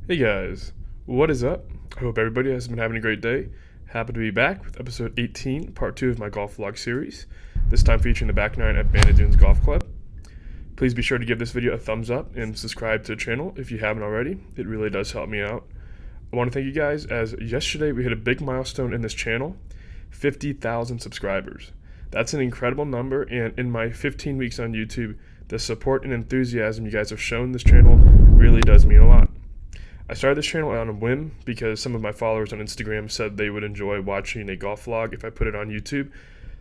Hey guys, what is up? I hope everybody has been having a great day. Happy to be back with episode 18, part 2 of my golf vlog series, this time featuring the back nine at Bandon Dunes Golf Club. Please be sure to give this video a thumbs up and subscribe to the channel if you haven't already. It really does help me out. I want to thank you guys as yesterday we hit a big milestone in this channel, 50,000 subscribers. That's an incredible number, and in my 15 weeks on YouTube, the support and enthusiasm you guys have shown this channel really does mean a lot. I started this channel on a whim because some of my followers on Instagram said they would enjoy watching a golf vlog if I put it on YouTube.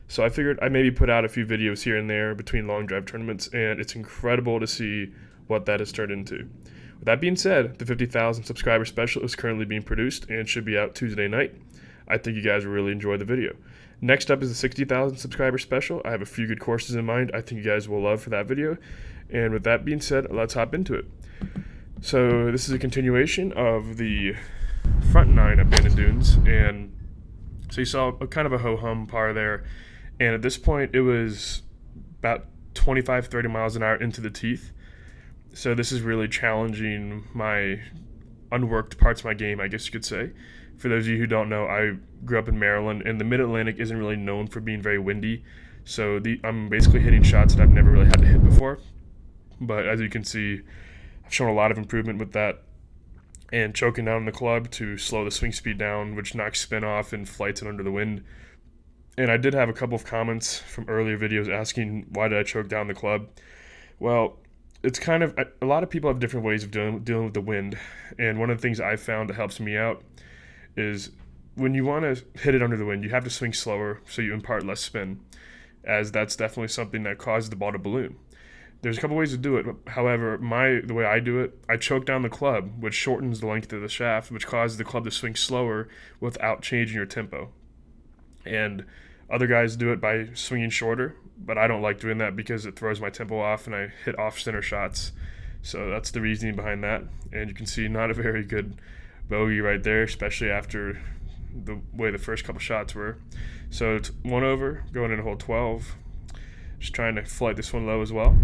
So I figured I'd maybe put out a few videos here and there between long drive tournaments, and it's incredible to see what that has turned into. With that being said, the 50,000 subscriber special is currently being produced and should be out Tuesday night. I think you guys will really enjoy the video. Next up is the 60,000 subscriber special. I have a few good courses in mind I think you guys will love for that video. And with that being said, let's hop into it. So this is a continuation of the front nine at Bandon Dunes, and so you saw kind of a ho-hum par there, and at this point it was about 25-30 miles an hour into the teeth. So this is really challenging my unworked parts of my game, I guess you could say. For those of you who don't know, I grew up in Maryland, and the Mid-Atlantic isn't really known for being very windy, so I'm basically hitting shots that I've never really had to hit before. But as you can see, I've shown a lot of improvement with that, and choking down the club to slow the swing speed down, which knocks spin off and flights it under the wind. And I did have a couple of comments from earlier videos asking why did I choke down the club. Well, it's kind of, a lot of people have different ways of dealing with the wind, and one of the things I've found that helps me out is when you want to hit it under the wind, you have to swing slower so you impart less spin, as that's definitely something that causes the ball to balloon. There's a couple ways to do it. However, the way I do it, I choke down the club, which shortens the length of the shaft, which causes the club to swing slower without changing your tempo. And other guys do it by swinging shorter, but I don't like doing that because it throws my tempo off and I hit off-center shots. So that's the reasoning behind that. And you can see not a very good bogey right there, especially after the way the first couple shots were. So it's 1 over, going into hole 12. Just trying to flight this one low as well.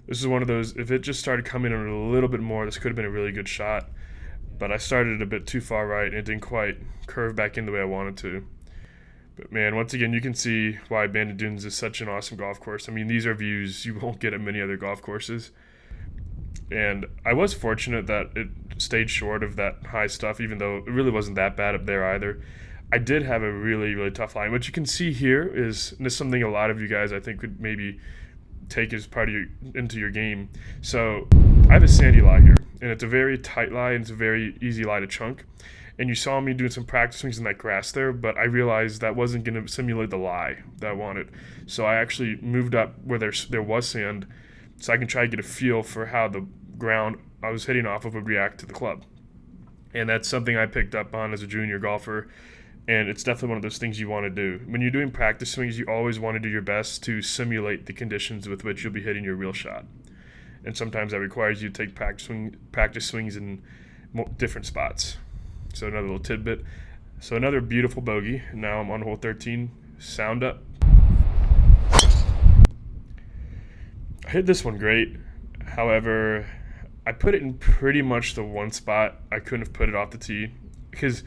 This is one of those, if it just started coming in a little bit more, this could have been a really good shot. But I started a bit too far right, and it didn't quite curve back in the way I wanted to. But man, once again, you can see why Bandon Dunes is such an awesome golf course. I mean, these are views you won't get at many other golf courses. And I was fortunate that it stayed short of that high stuff, even though it really wasn't that bad up there either. I did have a really, really tough line. What you can see here is, and this is something a lot of you guys I think could maybe take as part of into your game. So I have a sandy lie here, and it's a very tight lie, and it's a very easy lie to chunk. And you saw me doing some practice swings in that grass there, but I realized that wasn't going to simulate the lie that I wanted. So I actually moved up where there was sand, so I can try to get a feel for how the ground I was hitting off of would react to the club. And that's something I picked up on as a junior golfer. And it's definitely one of those things you want to do. When you're doing practice swings, you always want to do your best to simulate the conditions with which you'll be hitting your real shot. And sometimes that requires you to take practice swings in different spots. So another little tidbit. So another beautiful bogey. Now I'm on hole 13. Sound up. I hit this one great. However, I put it in pretty much the one spot I couldn't have put it off the tee, because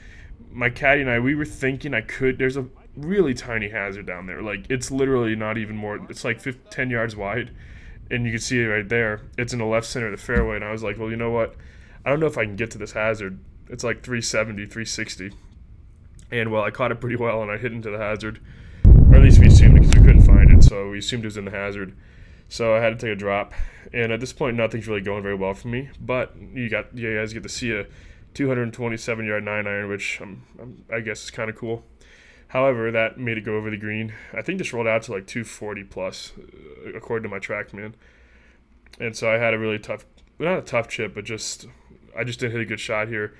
my caddy and I, we were thinking there's a really tiny hazard down there. Like, it's literally not even more, it's like 10 yards wide, and you can see it right there. It's in the left center of the fairway, and I was like, well, you know what? I don't know if I can get to this hazard. It's like 370, 360. And, well, I caught it pretty well, and I hit into the hazard. Or at least we assumed it because we couldn't find it, so we assumed it was in the hazard. So I had to take a drop. And at this point, nothing's really going very well for me. But you guys get to see a 227-yard 9-iron, which I guess is kind of cool. However, that made it go over the green. I think this rolled out to like 240 plus, according to my TrackMan. And so I had a really tough, not a tough chip, but I just didn't hit a good shot here.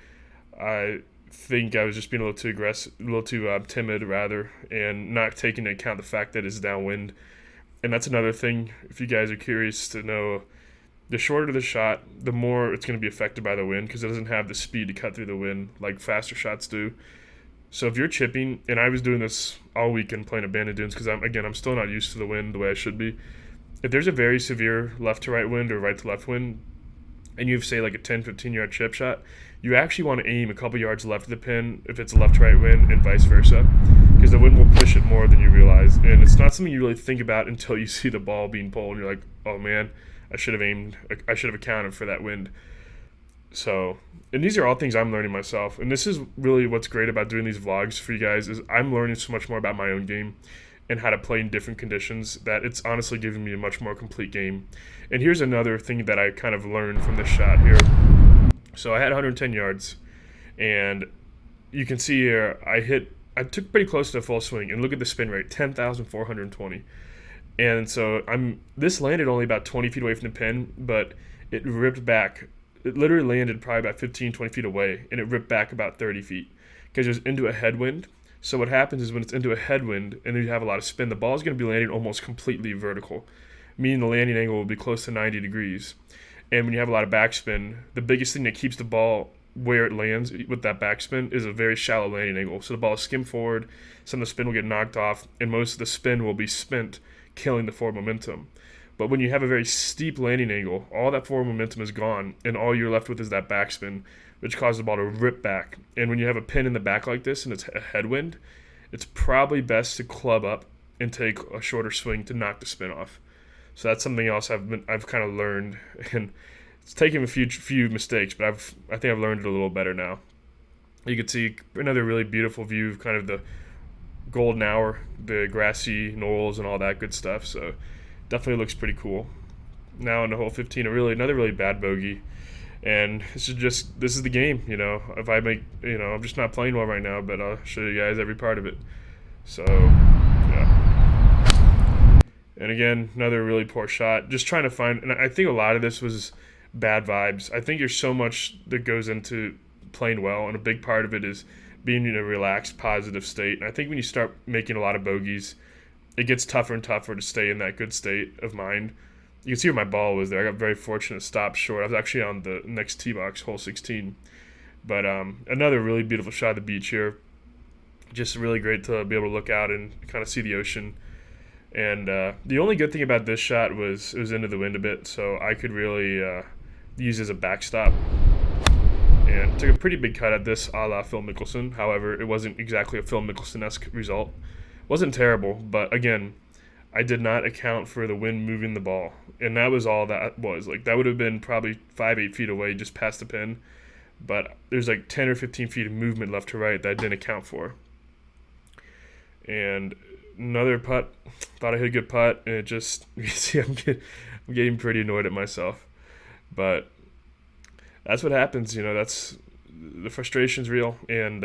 I think I was just being a little too aggressive, a little too timid rather, and not taking into account the fact that it's downwind. And that's another thing, if you guys are curious to know, the shorter the shot, the more it's going to be affected by the wind, because it doesn't have the speed to cut through the wind like faster shots do. So if you're chipping, and I was doing this all weekend playing at Bandon Dunes, because I'm still not used to the wind the way I should be. If there's a very severe left to right wind or right to left wind, and you have, say, like a 10, 15-yard chip shot, you actually want to aim a couple yards left of the pin if it's a left-to-right wind and vice versa, because the wind will push it more than you realize. And it's not something you really think about until you see the ball being pulled, and you're like, oh man, I should have accounted for that wind. So, and these are all things I'm learning myself. And this is really what's great about doing these vlogs for you guys, is I'm learning so much more about my own game and how to play in different conditions that it's honestly giving me a much more complete game. And here's another thing that I kind of learned from this shot here. So I had 110 yards, and you can see here I took pretty close to a full swing, and look at the spin rate, 10,420. And so this landed only about 20 feet away from the pin, but it ripped back. It literally landed probably about 15, 20 feet away, and it ripped back about 30 feet because it was into a headwind. So what happens is when it's into a headwind and you have a lot of spin, the ball is going to be landing almost completely vertical, meaning the landing angle will be close to 90 degrees. And when you have a lot of backspin, the biggest thing that keeps the ball where it lands with that backspin is a very shallow landing angle. So the ball is skimmed forward, some of the spin will get knocked off, and most of the spin will be spent, killing the forward momentum. But when you have a very steep landing angle, all that forward momentum is gone, and all you're left with is that backspin, which causes the ball to rip back. And when you have a pin in the back like this and it's a headwind, it's probably best to club up and take a shorter swing to knock the spin off. So that's something else I've kind of learned, and it's taken a few mistakes, but I think I've learned it a little better now. You can see another really beautiful view of kind of the golden hour, the grassy knolls and all that good stuff. So definitely looks pretty cool. Now in the hole 15, another really bad bogey, and this is the game. If I make, I'm just not playing well right now, but I'll show you guys every part of it. So yeah. And again, another really poor shot. Just trying to find, and I think a lot of this was bad vibes. I think there's so much that goes into playing well, and a big part of it is being in a relaxed, positive state. And I think when you start making a lot of bogeys, it gets tougher and tougher to stay in that good state of mind. You can see where my ball was there. I got very fortunate to stop short. I was actually on the next tee box, hole 16. But another really beautiful shot of the beach here. Just really great to be able to look out and kind of see the ocean. And the only good thing about this shot was it was into the wind a bit, so I could really use it as a backstop. And took a pretty big cut at this a la Phil Mickelson. However, it wasn't exactly a Phil Mickelson-esque result. Wasn't terrible, but again, I did not account for the wind moving the ball. And that was all that was. Like, that would have been probably 5-8 feet away just past the pin. But there's like 10 or 15 feet of movement left to right that I didn't account for. And another putt. Thought I hit a good putt, and it just, you can see I'm getting pretty annoyed at myself. But that's what happens, that's, the frustration's real. And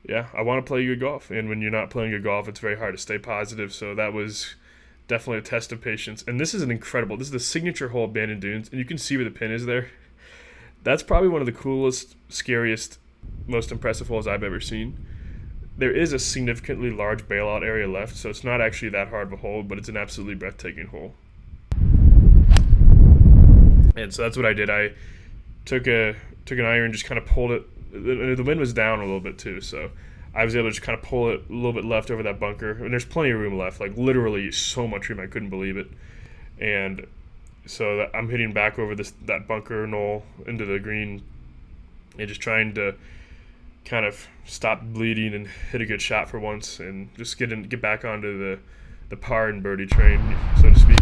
yeah, I want to play good golf, and when you're not playing good golf, it's very hard to stay positive. So that was definitely a test of patience. And this is this is the signature hole of Bandon Dunes, and you can see where the pin is there. That's probably one of the coolest, scariest, most impressive holes I've ever seen. There is a significantly large bailout area left, so it's not actually that hard of a hole, but it's an absolutely breathtaking hole. And so that's what I did. I took an iron, just kind of pulled it. The wind was down a little bit too, so I was able to just kind of pull it a little bit left over that bunker. And there's plenty of room left, like literally so much room, I couldn't believe it. And so I'm hitting back over that bunker knoll into the green and just trying to kind of stop bleeding and hit a good shot for once and just get back onto the par and birdie train, so to speak.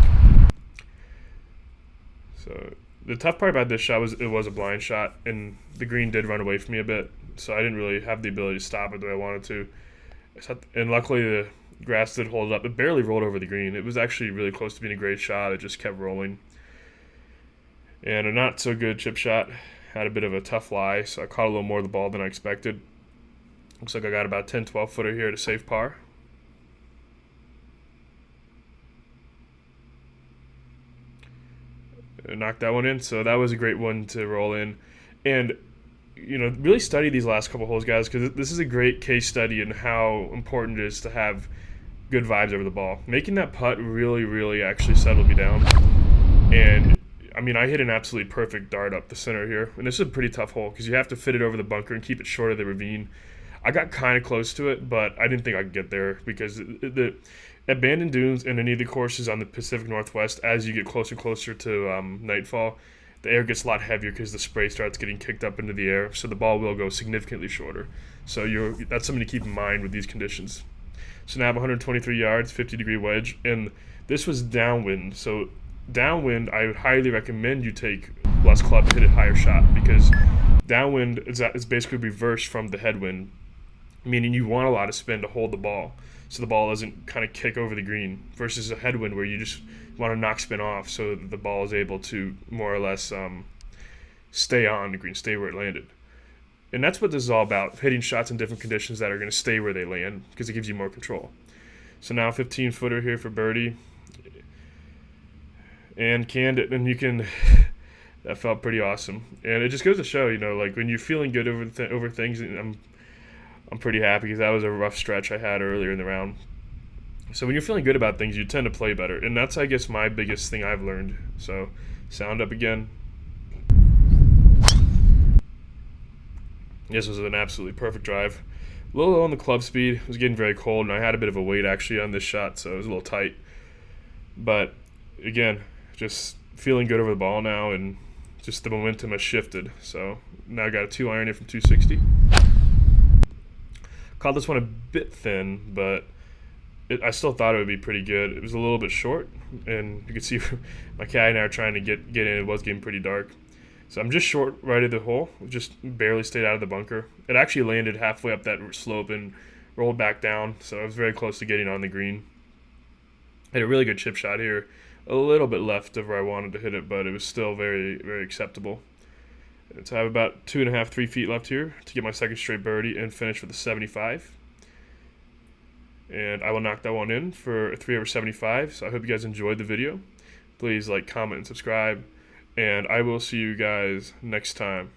So the tough part about this shot was it was a blind shot, and the green did run away from me a bit, so I didn't really have the ability to stop it the way I wanted to. And luckily the grass did hold up. It barely rolled over the green. It was actually really close to being a great shot. It just kept rolling. And a not so good chip shot. Had a bit of a tough lie, so I caught a little more of the ball than I expected. Looks like I got about 10-12 footer here to save par. Knocked that one in, so that was a great one to roll in. And really study these last couple holes, guys, because this is a great case study in how important it is to have good vibes over the ball. Making that putt really, really actually settled me down. And I hit an absolutely perfect dart up the center here, and this is a pretty tough hole because you have to fit it over the bunker and keep it short of the ravine. I got kind of close to it, but I didn't think I could get there because at Bandon Dunes and any of the courses on the Pacific Northwest, as you get closer and closer to nightfall, the air gets a lot heavier because the spray starts getting kicked up into the air, so the ball will go significantly shorter. So that's something to keep in mind with these conditions. So now I have 123 yards, 50-degree wedge, and this was downwind. So downwind, I would highly recommend you take less club to hit a higher shot, because downwind is basically reversed from the headwind, meaning you want a lot of spin to hold the ball so the ball doesn't kind of kick over the green, versus a headwind where you just want to knock spin off so that the ball is able to more or less stay on the green, stay where it landed. And that's what this is all about, hitting shots in different conditions that are going to stay where they land, because it gives you more control. So now 15-footer here for birdie. And canned it, and you can that felt pretty awesome. And it just goes to show, like when you're feeling good over things, and I'm pretty happy because that was a rough stretch I had earlier in the round. So when you're feeling good about things, you tend to play better, and that's, I guess, my biggest thing I've learned. So sound up again. This was an absolutely perfect drive. A little low on the club speed. It was getting very cold, and I had a bit of a weight actually on this shot, so it was a little tight. But again, just feeling good over the ball now, and just the momentum has shifted. So now I got a 2-iron in from 260. Caught this one a bit thin, but I still thought it would be pretty good. It was a little bit short, and you can see my caddy and I are trying to get in. It was getting pretty dark. So I'm just short right of the hole, just barely stayed out of the bunker. It actually landed halfway up that slope and rolled back down, so I was very close to getting on the green. Had a really good chip shot here, a little bit left of where I wanted to hit it, but it was still very, very acceptable. And so I have about 2.5, 3 feet left here to get my second straight birdie and finish with a 75. And I will knock that one in for a 3 over 75. So I hope you guys enjoyed the video. Please like, comment, and subscribe. And I will see you guys next time.